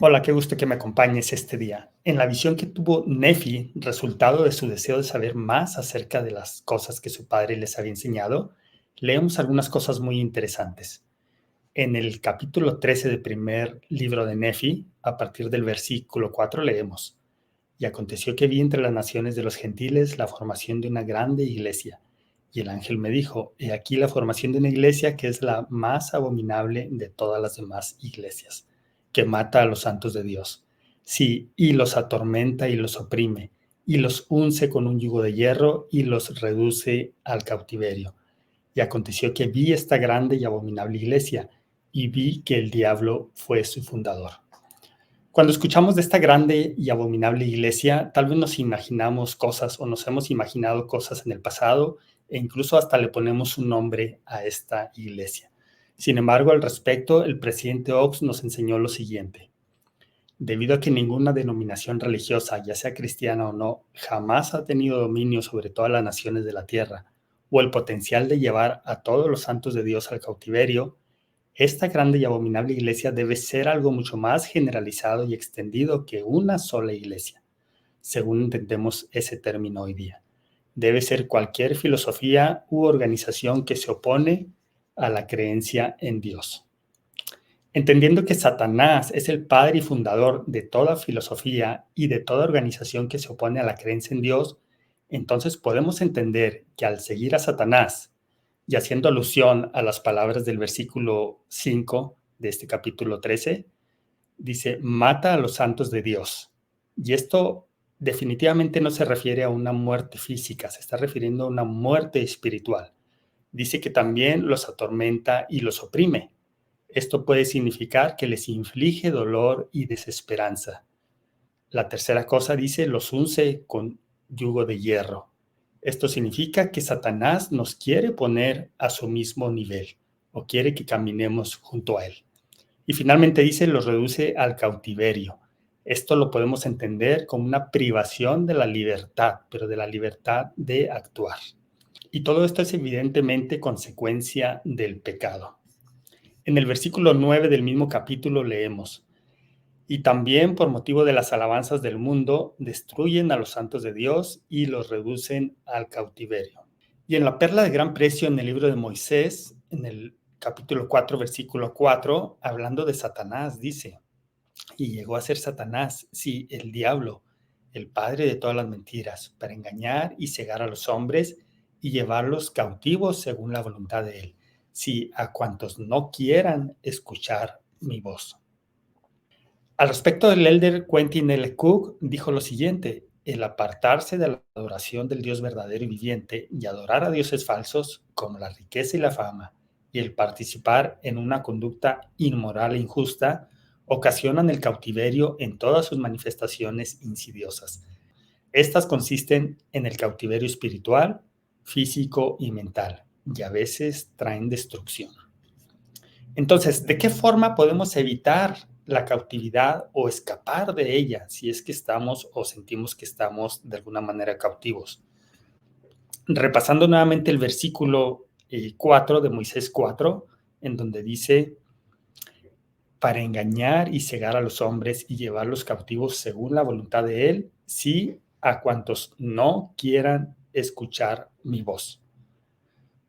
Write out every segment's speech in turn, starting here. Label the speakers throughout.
Speaker 1: Hola, qué gusto que me acompañes este día. En la visión que tuvo Nefi, resultado de su deseo de saber más acerca de las cosas que su padre les había enseñado, leemos algunas cosas muy interesantes. En el capítulo 13 del primer libro de Nefi, a partir del versículo 4, leemos: Y aconteció que vi entre las naciones de los gentiles la formación de una grande iglesia. Y el ángel me dijo: He aquí la formación de una iglesia que es la más abominable de todas las demás iglesias, que mata a los santos de Dios. Sí, y los atormenta y los oprime, y los unce con un yugo de hierro y los reduce al cautiverio. Y aconteció que vi esta grande y abominable iglesia, y vi que el diablo fue su fundador. Cuando escuchamos de esta grande y abominable iglesia, tal vez nos imaginamos cosas o nos hemos imaginado cosas en el pasado e incluso hasta le ponemos un nombre a esta iglesia. Sin embargo, al respecto, el presidente Oaks nos enseñó lo siguiente: debido a que ninguna denominación religiosa, ya sea cristiana o no, jamás ha tenido dominio sobre todas las naciones de la tierra o el potencial de llevar a todos los santos de Dios al cautiverio, esta grande y abominable iglesia debe ser algo mucho más generalizado y extendido que una sola iglesia, según entendemos ese término hoy día. Debe ser cualquier filosofía u organización que se opone a la creencia en Dios. Entendiendo que Satanás es el padre y fundador de toda filosofía y de toda organización que se opone a la creencia en Dios, entonces podemos entender que al seguir a Satanás, y haciendo alusión a las palabras del versículo 5 de este capítulo 13, dice: mata a los santos de Dios. Y esto definitivamente no se refiere a una muerte física, se está refiriendo a una muerte espiritual. Dice que también los atormenta y los oprime. Esto puede significar que les inflige dolor y desesperanza. La tercera cosa dice: los unce con yugo de hierro. Esto significa que Satanás nos quiere poner a su mismo nivel o quiere que caminemos junto a él. Y finalmente dice: los reduce al cautiverio. Esto lo podemos entender como una privación de la libertad, pero de la libertad de actuar. Y todo esto es evidentemente consecuencia del pecado. En el versículo 9 del mismo capítulo leemos: y también por motivo de las alabanzas del mundo, destruyen a los santos de Dios y los reducen al cautiverio. Y en la perla de gran precio en el libro de Moisés, en el capítulo 4, versículo 4, hablando de Satanás, dice: y llegó a ser Satanás, sí, el diablo, el padre de todas las mentiras, para engañar y cegar a los hombres y llevarlos cautivos según la voluntad de él, sí, a cuantos no quieran escuchar mi voz. Al respecto, del elder Quentin L. Cook dijo lo siguiente: el apartarse de la adoración del Dios verdadero y viviente y adorar a dioses falsos como la riqueza y la fama y el participar en una conducta inmoral e injusta ocasionan el cautiverio en todas sus manifestaciones insidiosas. Estas consisten en el cautiverio espiritual, físico y mental, y a veces traen destrucción. Entonces, ¿de qué forma podemos evitar la cautividad o escapar de ella si es que estamos o sentimos que estamos de alguna manera cautivos? Repasando nuevamente el versículo 4 de Moisés 4, en donde dice: para engañar y cegar a los hombres y llevarlos cautivos según la voluntad de él, sí, a cuantos no quieran escuchar mi voz.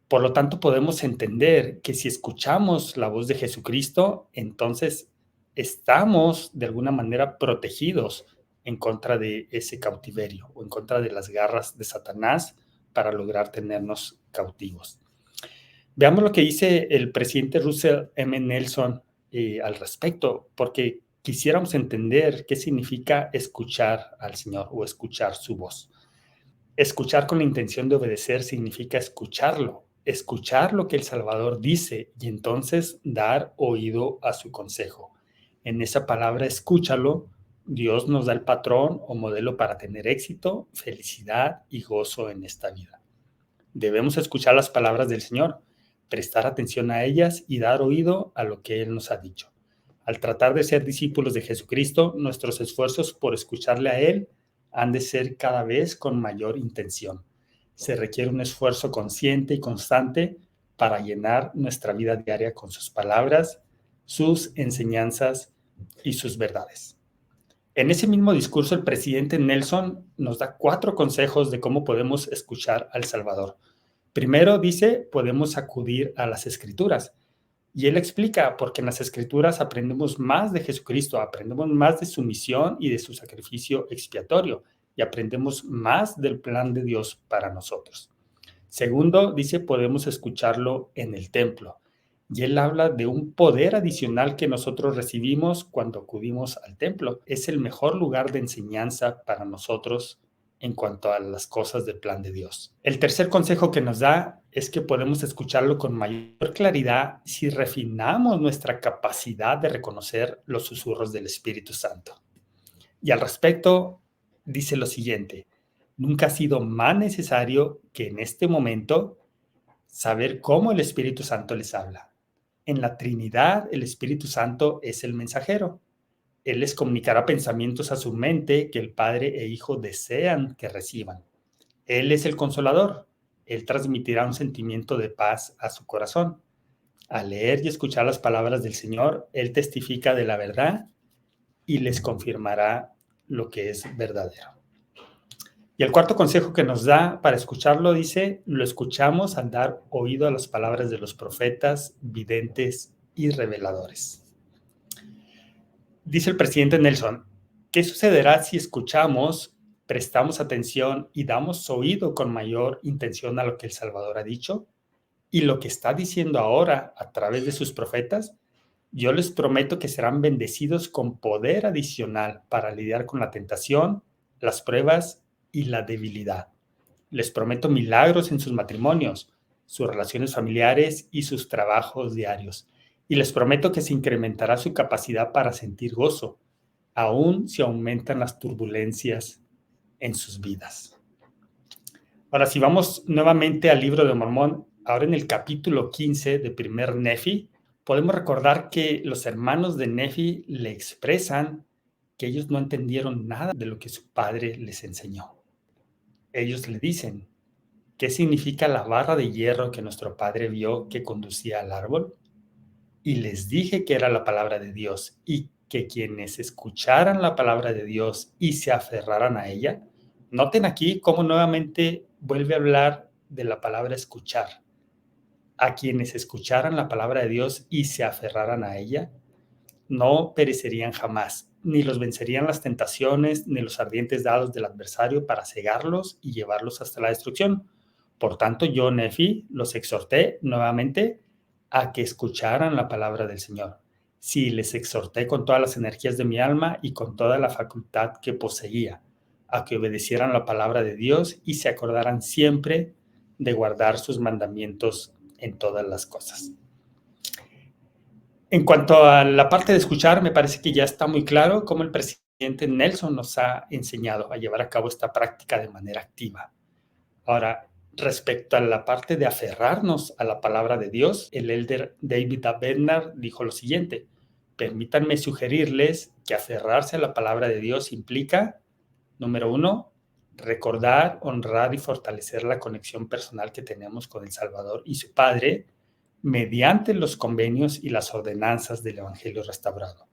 Speaker 1: Por lo tanto, podemos entender que si escuchamos la voz de Jesucristo, entonces estamos de alguna manera protegidos en contra de ese cautiverio o en contra de las garras de Satanás para lograr tenernos cautivos. Veamos lo que dice el presidente Russell M. Nelson al respecto, porque quisiéramos entender qué significa escuchar al Señor o escuchar su voz. Escuchar con la intención de obedecer significa escuchar lo que el Salvador dice y entonces dar oído a su consejo. En esa palabra escúchalo, Dios nos da el patrón o modelo para tener éxito, felicidad y gozo en esta vida. Debemos escuchar las palabras del Señor, prestar atención a ellas y dar oído a lo que Él nos ha dicho. Al tratar de ser discípulos de Jesucristo, nuestros esfuerzos por escucharle a Él han de ser cada vez con mayor intención. Se requiere un esfuerzo consciente y constante para llenar nuestra vida diaria con sus palabras, sus enseñanzas, y sus verdades. En ese mismo discurso, el presidente Nelson nos da 4 consejos de cómo podemos escuchar al Salvador. Primero dice, podemos acudir a las Escrituras. Y él explica, porque en las Escrituras aprendemos más de Jesucristo, aprendemos más de su misión y de su sacrificio expiatorio, y aprendemos más del plan de Dios para nosotros. Segundo, dice, podemos escucharlo en el templo. Y él habla de un poder adicional que nosotros recibimos cuando acudimos al templo. Es el mejor lugar de enseñanza para nosotros en cuanto a las cosas del plan de Dios. El tercer consejo que nos da es que podemos escucharlo con mayor claridad si refinamos nuestra capacidad de reconocer los susurros del Espíritu Santo. Y al respecto, dice lo siguiente: nunca ha sido más necesario que en este momento saber cómo el Espíritu Santo les habla. En la Trinidad, el Espíritu Santo es el mensajero. Él les comunicará pensamientos a su mente que el Padre e Hijo desean que reciban. Él es el consolador. Él transmitirá un sentimiento de paz a su corazón. Al leer y escuchar las palabras del Señor, Él testifica de la verdad y les confirmará lo que es verdadero. Y el cuarto consejo que nos da para escucharlo dice, lo escuchamos al dar oído a las palabras de los profetas, videntes y reveladores. Dice el presidente Nelson, ¿qué sucederá si escuchamos, prestamos atención y damos oído con mayor intención a lo que el Salvador ha dicho? Y lo que está diciendo ahora a través de sus profetas, yo les prometo que serán bendecidos con poder adicional para lidiar con la tentación, las pruebas y la debilidad. Les prometo milagros en sus matrimonios, sus relaciones familiares y sus trabajos diarios. Y les prometo que se incrementará su capacidad para sentir gozo, aun si aumentan las turbulencias en sus vidas. Ahora, si vamos nuevamente al libro de Mormón, ahora en el capítulo 15 de primer Nefi, podemos recordar que los hermanos de Nefi le expresan que ellos no entendieron nada de lo que su padre les enseñó. Ellos le dicen, ¿qué significa la barra de hierro que nuestro padre vio que conducía al árbol? Y les dije que era la palabra de Dios y que quienes escucharan la palabra de Dios y se aferraran a ella, noten aquí cómo nuevamente vuelve a hablar de la palabra escuchar. A quienes escucharan la palabra de Dios y se aferraran a ella, no perecerían jamás, ni los vencerían las tentaciones, ni los ardientes dados del adversario para cegarlos y llevarlos hasta la destrucción. Por tanto, yo, Nefi, los exhorté nuevamente a que escucharan la palabra del Señor. Sí, les exhorté con todas las energías de mi alma y con toda la facultad que poseía, a que obedecieran la palabra de Dios y se acordaran siempre de guardar sus mandamientos en todas las cosas. En cuanto a la parte de escuchar, me parece que ya está muy claro cómo el presidente Nelson nos ha enseñado a llevar a cabo esta práctica de manera activa. Ahora, respecto a la parte de aferrarnos a la palabra de Dios, el elder David A. Bednar dijo lo siguiente: permítanme sugerirles que aferrarse a la palabra de Dios implica, número 1, recordar, honrar y fortalecer la conexión personal que tenemos con el Salvador y su Padre mediante los convenios y las ordenanzas del Evangelio restaurado.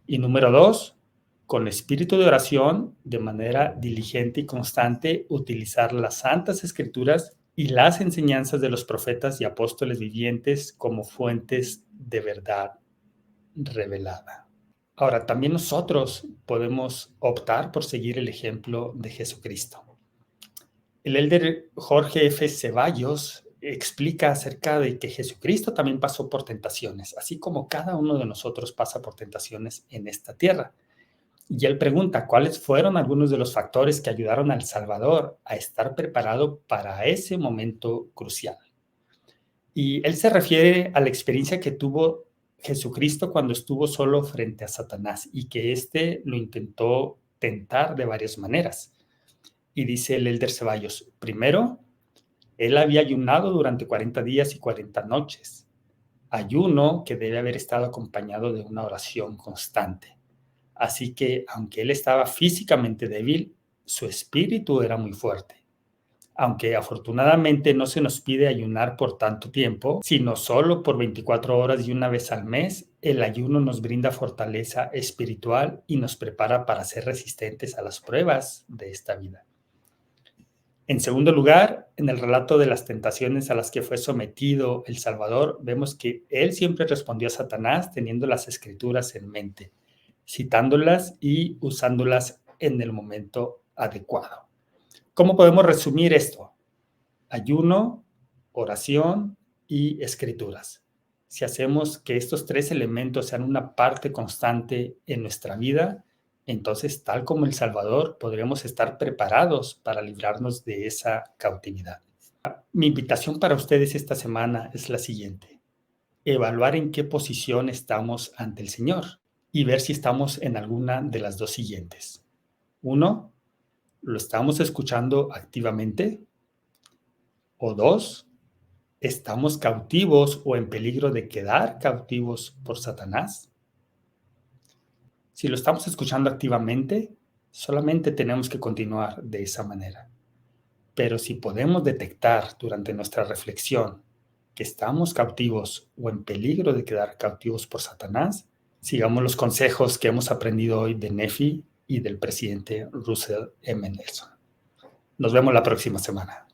Speaker 1: Y número 2, con espíritu de oración, de manera diligente y constante, utilizar las Santas Escrituras y las enseñanzas de los profetas y apóstoles vivientes como fuentes de verdad revelada. Ahora, también nosotros podemos optar por seguir el ejemplo de Jesucristo. El elder Jorge F. Ceballos explica acerca de que Jesucristo también pasó por tentaciones, así como cada uno de nosotros pasa por tentaciones en esta tierra. Y él pregunta, ¿cuáles fueron algunos de los factores que ayudaron al Salvador a estar preparado para ese momento crucial? Y él se refiere a la experiencia que tuvo Jesucristo cuando estuvo solo frente a Satanás y que éste lo intentó tentar de varias maneras. Y dice el elder Ceballos, primero, él había ayunado durante 40 días y 40 noches. Ayuno que debe haber estado acompañado de una oración constante. Así que, aunque él estaba físicamente débil, su espíritu era muy fuerte. Aunque afortunadamente no se nos pide ayunar por tanto tiempo, sino solo por 24 horas y una vez al mes, el ayuno nos brinda fortaleza espiritual y nos prepara para ser resistentes a las pruebas de esta vida. En segundo lugar, en el relato de las tentaciones a las que fue sometido el Salvador, vemos que él siempre respondió a Satanás teniendo las escrituras en mente, citándolas y usándolas en el momento adecuado. ¿Cómo podemos resumir esto? Ayuno, oración y escrituras. Si hacemos que estos tres elementos sean una parte constante en nuestra vida, entonces, tal como el Salvador, podremos estar preparados para librarnos de esa cautividad. Mi invitación para ustedes esta semana es la siguiente: evaluar en qué posición estamos ante el Señor y ver si estamos en alguna de las dos siguientes. 1, ¿lo estamos escuchando activamente? O 2, ¿estamos cautivos o en peligro de quedar cautivos por Satanás? Si lo estamos escuchando activamente, solamente tenemos que continuar de esa manera. Pero si podemos detectar durante nuestra reflexión que estamos cautivos o en peligro de quedar cautivos por Satanás, sigamos los consejos que hemos aprendido hoy de Nefi y del presidente Russell M. Nelson. Nos vemos la próxima semana.